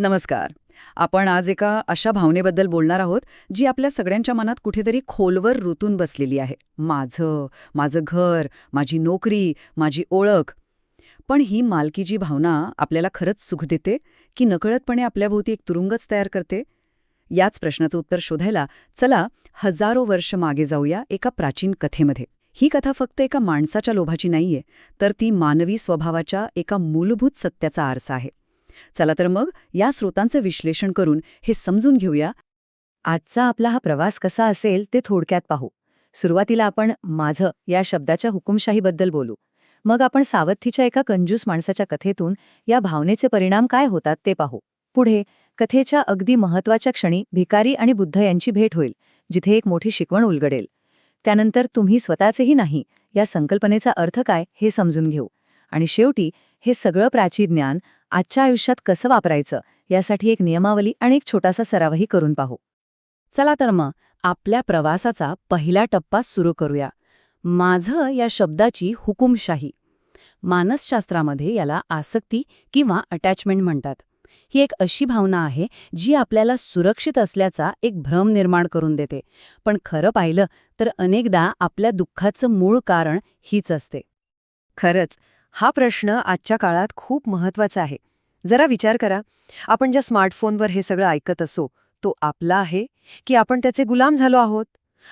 नमस्कार. आपण आज एका अशा भावनेबद्दल बोलणार आहोत, जी आपल्या सगळ्यांच्या मनात कुठेतरी खोलवर रुतून बसलेली आहे. माझं घर, माझी नोकरी, माझी ओळख. पण ही मालकीची भावना आपल्याला खरंच सुख देते, की नकळतपणे आपल्याभोवती एक तुरुंगच तयार करते? याच प्रश्नाचं उत्तर शोधायला चला हजारो वर्ष मागे जाऊया एका प्राचीन कथेमध्ये. ही कथा फक्त एका माणसाच्या लोभाची नाहीये, तर ती मानवी स्वभावाच्या एका मूलभूत सत्याचा आरसा आहे. चला तर मग या स्रोतांचं विश्लेषण करून हे समजून घेऊया. आजचा आपला हा प्रवास कसा असेल ते थोडक्यात पाहू. सुरुवातीला आपण माझं या शब्दाच्या हुकुमशाहीबद्दल बोलू. मग आपण सावथीच्या एका कंजूस माणसाच्या कथेतून या भावनेचे परिणाम काय होतात ते पाहू. पुढे कथेच्या अगदी महत्वाच्या क्षणी भिकारी आणि बुद्ध यांची भेट होईल, जिथे एक मोठी शिकवण उलगडेल. त्यानंतर तुम्ही स्वतःचेही नाही या संकल्पनेचा अर्थ काय हे समजून घेऊ. आणि शेवटी हे सगळं प्राचीन ज्ञान आजच्या आयुष्यात कसं वापरायचं यासाठी एक नियमावली आणि एक छोटासा सरावही करून पाहू. चला तर मग आपल्या प्रवासाचा पहिला टप्पा सुरू करूया. माझं या शब्दाची हुकुमशाही. मानसशास्त्रामध्ये याला आसक्ती किंवा अटॅचमेंट म्हणतात. ही एक अशी भावना आहे जी आपल्याला सुरक्षित असल्याचा एक भ्रम निर्माण करून देते. पण खरं पाहिलं तर अनेकदा आपल्या दुःखाचं मूळ कारण हीच असते. खरंच हा प्रश्न आजच्या काळात खूप महत्वाचा आहे. जरा विचार करा, आपण ज्या स्मार्टफोनवर हे सगळं ऐकत असो, तो आपला आहे की आपण त्याचे गुलाम झालो आहोत?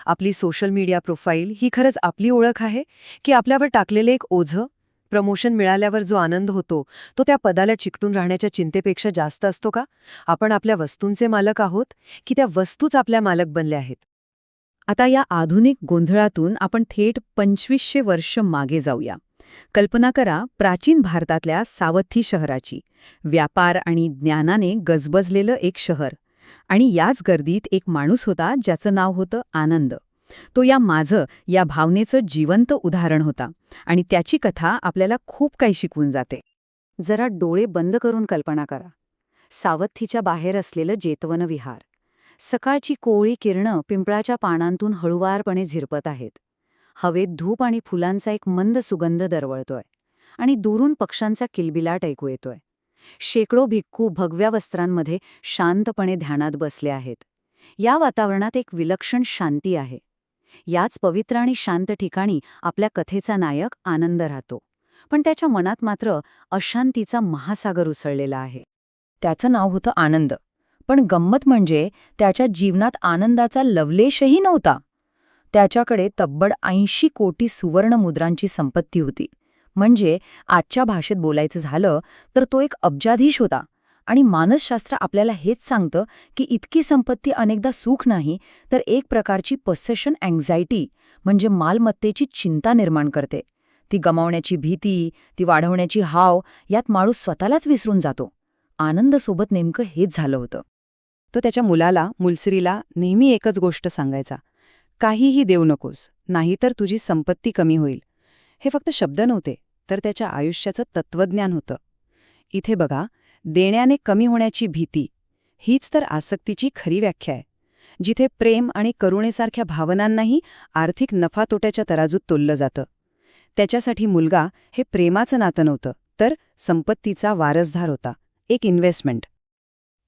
आपली सोशल मीडिया प्रोफाईल ही खरंच आपली ओळख आहे की आपल्यावर टाकलेले एक ओझं? प्रमोशन मिळाल्यावर जो आनंद होतो तो त्या पदाला चिकटून राहण्याच्या चिंतेपेक्षा जास्त असतो का? आपण आपल्या वस्तूंचे मालक आहोत की त्या वस्तूच आपल्या मालक बनल्या आहेत? आता या आधुनिक गोंधळातून आपण थेट 2500 वर्ष मागे जाऊया. कल्पना करा प्राचीन भारतातल्या सावथी शहराची. व्यापार आणि ज्ञानाने गजबजलेलं एक शहर. आणि याच गर्दीत एक माणूस होता ज्याचं नाव होतं आनंद. तो माझं या भावनेचं जिवंत उदाहरण होता. आणि त्याची कथा आपल्याला खूप काही शिकवून जाते. जरा डोळे बंद करून कल्पना करा. सावथीच्या बाहेर असलेलं जेतवन विहार. सकाळची कोवळी किरणं पिंपळाच्या पानांतून हळुवारपणे झिरपत आहेत. हवेत धूप आणि फुलांचा एक मंद सुगंध दरवळतोय. आणि दुरून पक्ष्यांचा किलबिलाट ऐकू येतोय. शेकडो भिक्खू भगव्या वस्त्रांमध्ये शांतपणे ध्यानात बसले आहेत. या वातावरणात एक विलक्षण शांती आहे. याच पवित्र आणि शांत ठिकाणी आपल्या कथेचा नायक आनंद राहतो. पण त्याच्या मनात मात्र अशांतीचा महासागर उसळलेला आहे. त्याचं नाव होतं आनंद. पण गंमत म्हणजे त्याच्या जीवनात आनंदाचा लवलेशही नव्हता. त्याच्याकडे तब्बड 80 कोटी सुवर्ण मुद्रांची संपत्ती होती. म्हणजे आजच्या भाषेत बोलायचं झालं तर तो एक अब्जाधीश होता. आणि मानसशास्त्र आपल्याला हेच सांगतं की इतकी संपत्ती अनेकदा सुख नाही, तर एक प्रकारची पोसेशन अँक्झायटी म्हणजे मालमत्तेची चिंता निर्माण करते. ती गमावण्याची भीती, ती वाढवण्याची हाव, यात माणूस स्वतःलाच विसरून जातो. आनंदसोबत नेमकं हेच झालं होतं. तो त्याच्या मुलसरीला नेहमी एकच गोष्ट सांगायचा, काहीही देऊ नकोस, नाहीतर तुझी संपत्ती कमी होईल. हे फक्त शब्द नव्हते, तर त्याच्या आयुष्याचं तत्वज्ञान होतं. इथे बघा, देण्याने कमी होण्याची भीती, हीच तर आसक्तीची खरी व्याख्या आहे. जिथे प्रेम आणि करुणेसारख्या भावनांनाही आर्थिक नफा-तोट्याच्या तराजूत तोललं जातं. त्याच्यासाठी मुलगा हे प्रेमाचं नातं नव्हतं, तर संपत्तीचा वारसदार होता, एक इन्व्हेस्टमेंट.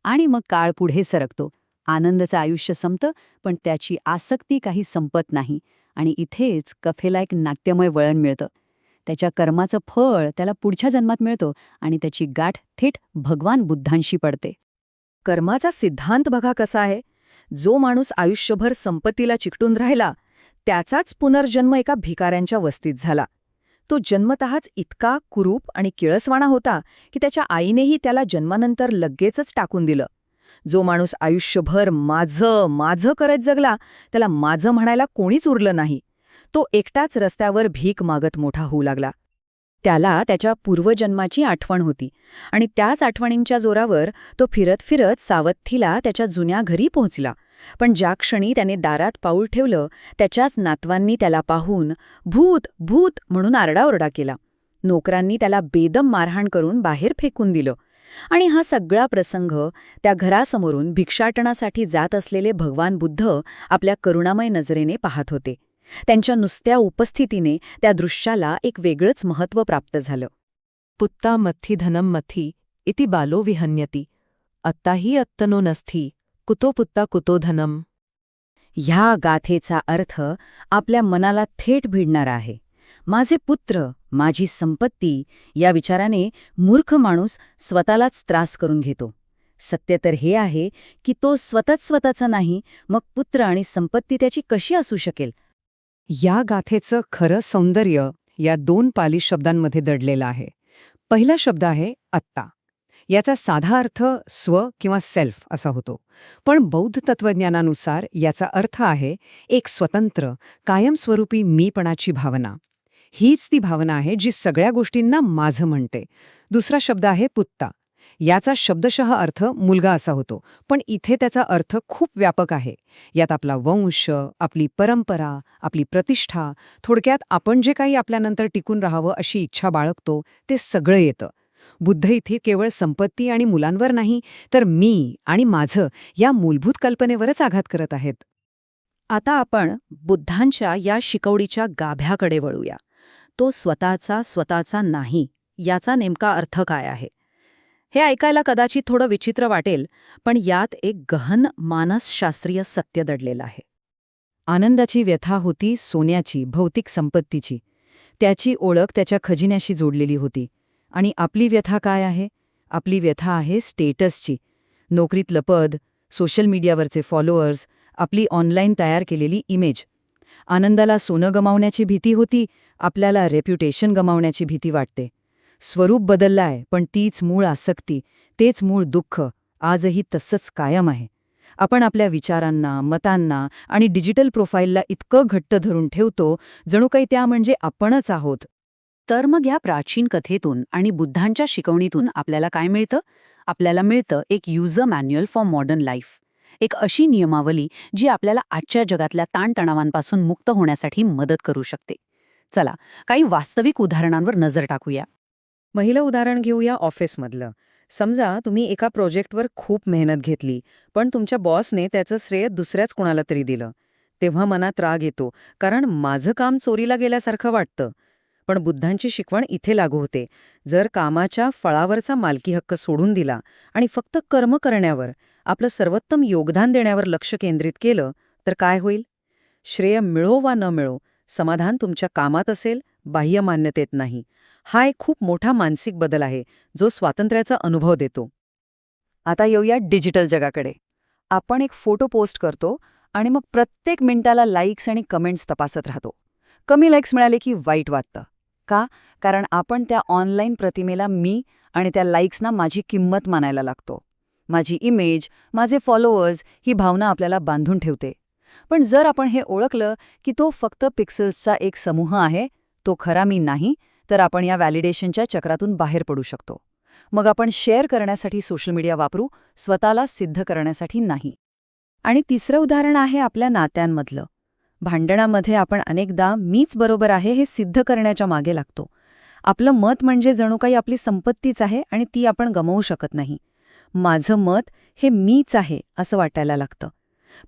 आणि मग काळ पुढे सरकतो. आनंदाचं आयुष्य संपतं, पण त्याची आसक्ती काही संपत नाही. आणि इथेच कथेला एक नाट्यमय वळण मिळतं. त्याच्या कर्माचं फळ त्याला पुढच्या जन्मात मिळतो आणि त्याची गाठ थेट भगवान बुद्धांशी पडते. कर्माचा सिद्धांत बघा कसा आहे. जो माणूस आयुष्यभर संपत्तीला चिकटून राहिला, त्याचाच पुनर्जन्म एका भिकाऱ्यांच्या वस्तीत झाला. तो जन्मतःच इतका कुरूप आणि किळसवाणा होता की त्याच्या आईनेही त्याला जन्मानंतर लगेचच टाकून दिलं. जो माणूस आयुष्यभर माझं माझं करत जगला, त्याला माझं म्हणायला कोणीच उरलं नाही. तो एकटाच रस्त्यावर भीक मागत मोठा होऊ लागला. त्याला त्याच्या पूर्वजन्माची आठवण होती आणि त्याच आठवणींच्या जोरावर तो फिरत फिरत सावथीला त्याच्या जुन्या घरी पोहोचला. पण ज्या क्षणी त्याने दारात पाऊल ठेवलं, त्याच्याच नातवांनी त्याला पाहून भूत भूत म्हणून आरडाओरडा केला. नोकरांनी त्याला बेदम मारहाण करून बाहेर फेकून दिलं. आणि हा सगळा प्रसंग त्या घरासमोरून भिक्षाटनासाठी जात असलेले भगवान बुद्ध आपल्या करुणामय नजरेने पाहत होते. त्यांच्या नुसत्या उपस्थितीने त्या दृश्याला एक वेगळंच महत्त्व प्राप्त झालं. पुत्ता मथी धनम मथी इति बालो विहन्यती. अत्ताही अत्तनो नस्थी कुतो पुत्ता कुतो धनम. ह्या गाथेचा अर्थ आपल्या मनाला थेट भिडणारा आहे. माझे पुत्र, माझी संपत्ती या विचाराने मूर्ख माणूस स्वतःलाच त्रास करून घेतो. सत्य तर हे आहे की तो स्वतःच स्वतःचा नाही, मग पुत्र आणि संपत्ती त्याची कशी असू शकेल? या गाथेचं खरं सौंदर्य या 2 पाली शब्दांमध्ये दडलेलं आहे. पहिला शब्द आहे आत्ता. याचा साधा अर्थ स्व किंवा सेल्फ असा होतो. पण बौद्ध तत्त्वज्ञानानुसार याचा अर्थ आहे एक स्वतंत्र, कायमस्वरूपी मीपणाची भावना. हीच ती भावना आहे जी सगळ्या गोष्टींना माझं म्हणते. दुसरा शब्द आहे पुत्ता. याचा शब्दशः अर्थ मुलगा असा होतो, पण इथे त्याचा अर्थ खूप व्यापक आहे. यात आपला वंश, आपली परंपरा, आपली प्रतिष्ठा, थोडक्यात आपण जे काही आपल्यानंतर टिकून राहावं अशी इच्छा बाळगतो ते सगळं येतं. बुद्ध इथे केवळ संपत्ती आणि मुलांवर नाही, तर मी आणि माझं या मूलभूत कल्पनेवरच आघात करत आहेत. आता आपण बुद्धांच्या या शिकवणीच्या गाभ्याकडे वळूया. तो स्वतःचा नाही याचा नेमका अर्थ काय आहे? हे ऐकायला कदाचित थोडं विचित्र वाटेल, पण यात एक गहन मानसशास्त्रीय सत्य दडलेलं आहे. आनंदाची व्यथा होती सोन्याची, भौतिक संपत्तीची. त्याची ओळख त्याच्या खजिन्याशी जोडलेली होती. आणि आपली व्यथा काय आहे? आपली व्यथा आहे स्टेटसची. नोकरीतलं पद, सोशल मीडियावरचे फॉलोअर्स, आपली ऑनलाईन तयार केलेली इमेज. आनंदाला सोनं गमावण्याची भीती होती, आपल्याला रेप्युटेशन गमावण्याची भीती वाटते. स्वरूप बदललाय, पण तीच मूळ आसक्ती, तेच मूळ दुःख आजही तसंच कायम आहे. आपण आपल्या विचारांना, मतांना आणि डिजिटल प्रोफाईलला इतकं घट्ट धरून ठेवतो, जणू काही त्या म्हणजे आपणच आहोत. तर मग ह्या प्राचीन कथेतून आणि बुद्धांच्या शिकवणीतून आपल्याला काय मिळतं? आपल्याला मिळतं एक user manual for modern life. एक अशी नियमावली जी आपल्याला आजच्या जगातल्या ताणतणावांपासून मुक्त होण्यासाठी मदत करू शकते. चला, काही वास्तविक उदाहरणांवर नजर टाकूया. पहिलं उदाहरण घेऊया ऑफिसमधलं. समजा तुम्ही एका प्रोजेक्टवर खूप मेहनत घेतली, पण तुमच्या बॉसने त्याचं श्रेय दुसऱ्याच कुणाला तरी दिलं. तेव्हा मनात राग येतो, कारण माझं काम चोरीला गेल्यासारखं वाटतं. पण बुद्धांची शिकवण इथे लागू होते. जर कामाच्या फळावरचा मालकी हक्क सोडून दिला आणि फक्त कर्म करण्यावर, आपलं सर्वोत्तम योगदान देण्यावर लक्ष केंद्रित केलं, तर काय होईल? श्रेय मिळो वा न मिळो, समाधान तुमच्या कामात असेल, बाह्य मान्यतेत नाही. हा एक खूप मोठा मानसिक बदल आहे, जो स्वातंत्र्याचा अनुभव देतो. आता येऊया डिजिटल जगाकडे. आपण एक फोटो पोस्ट करतो आणि मग प्रत्येक मिनिटाला लाईक्स आणि कमेंट्स तपासत राहतो. कमी लाईक्स मिळाले की वाईट वाटतं. का? कारण आपण त्या ऑनलाईन प्रतिमेला मी आणि त्या लाईक्सना माझी किंमत मानायला लागतो. माझी इमेज, माझे फॉलोअर्स ही भावना आपल्याला बांधून ठेवते. पण जर आपण हे ओळखलं की तो फक्त पिक्सेल्सचा एक समूह आहे, तो खरा मी नाही, तर आपण या व्हॅलिडेशनच्या चक्रातून बाहेर पडू शकतो. मग आपण शेअर करण्यासाठी सोशल मीडिया वापरू, स्वतःला सिद्ध करण्यासाठी नाही. आणि तिसरं उदाहरण आहे आपल्या नात्यांमधलं. भांडणामध्ये आपण अनेकदा मीच बरोबर आहे हे सिद्ध करण्याच्या मागे लागतो. आपलं मत म्हणजे जणू काही आपली संपत्तीच आहे आणि ती आपण गमावू शकत नाही. माझं मत हे मीच आहे असं वाटायला लागतं.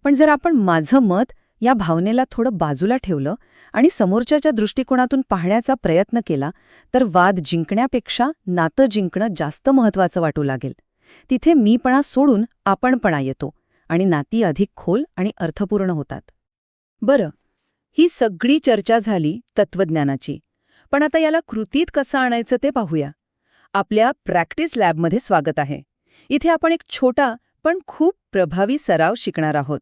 पण जर आपण माझं मत या भावनेला थोडं बाजूला ठेवलं आणि समोरच्याच्या दृष्टिकोनातून पाहण्याचा प्रयत्न केला, तर वाद जिंकण्यापेक्षा नातं जिंकणं जास्त महत्त्वाचं वाटू लागेल. तिथे मीपणा सोडून आपणपणा येतो आणि नाती अधिक खोल आणि अर्थपूर्ण होतात. बरं, ही सगळी चर्चा झाली तत्त्वज्ञानाची. पण आता याला कृतीत कसं आणायचं ते पाहूया. आपल्या प्रॅक्टिस लॅबमध्ये स्वागत आहे. इथे आपण एक छोटा पण खूप प्रभावी सराव शिकणार आहोत.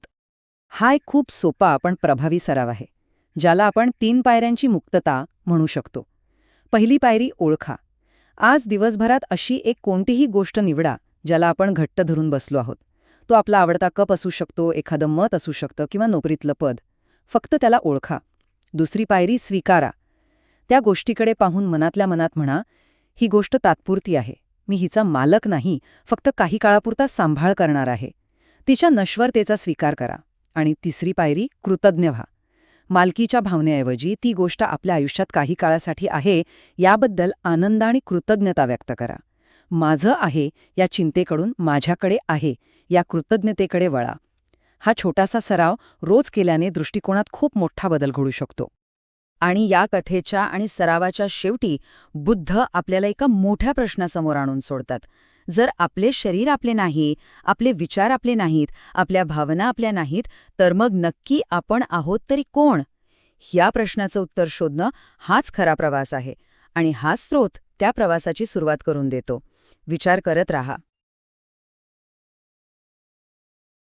हा एक खूप सोपा पण प्रभावी सराव आहे, ज्याला आपण 3 पायऱ्यांची मुक्तता म्हणू शकतो. पहिली पायरी ओळखा. आज दिवसभरात अशी एक कोणतीही गोष्ट निवडा ज्याला आपण घट्ट धरून बसलो आहोत. तो आपला आवडता कप असू शकतो, एखादं मत असू शकतं किंवा नोकरीतलं पद. फक्त त्याला ओळखा. दुसरी पायरी स्वीकारा. त्या गोष्टीकडे पाहून मनातल्या मनात म्हणा, ही गोष्ट तात्पुरती आहे, मी हिचा मालक नाही, फक्त काही काळापुरता सांभाळ करणार आहे. तिच्या नश्वरतेचा स्वीकार करा. आणि तिसरी पायरी कृतज्ञ व्हा. मालकीच्या भावनेऐवजी ती गोष्ट आपल्या आयुष्यात काही काळासाठी आहे याबद्दल आनंद आणि कृतज्ञता व्यक्त करा. माझं आहे या चिंतेकडून माझ्याकडे आहे या कृतज्ञतेकडे वळा. हा छोटासा सराव रोज केल्याने दृष्टिकोनात खूप मोठा बदल घडू शकतो. आणि या कथेच्या आणि सरावाच्या शेवटी बुद्ध आपल्याला एका मोठ्या प्रश्नासमोर आणून सोडतात. जर आपले शरीर आपले नाही, आपले विचार आपले नाहीत, आपल्या भावना आपल्या नाहीत, तर मग नक्की आपण आहोत तरी कोण? या प्रश्नाचं उत्तर शोधणं हाच खरा प्रवास आहे. आणि हा स्रोत त्या प्रवासाची सुरुवात करून देतो. विचार करत राहा.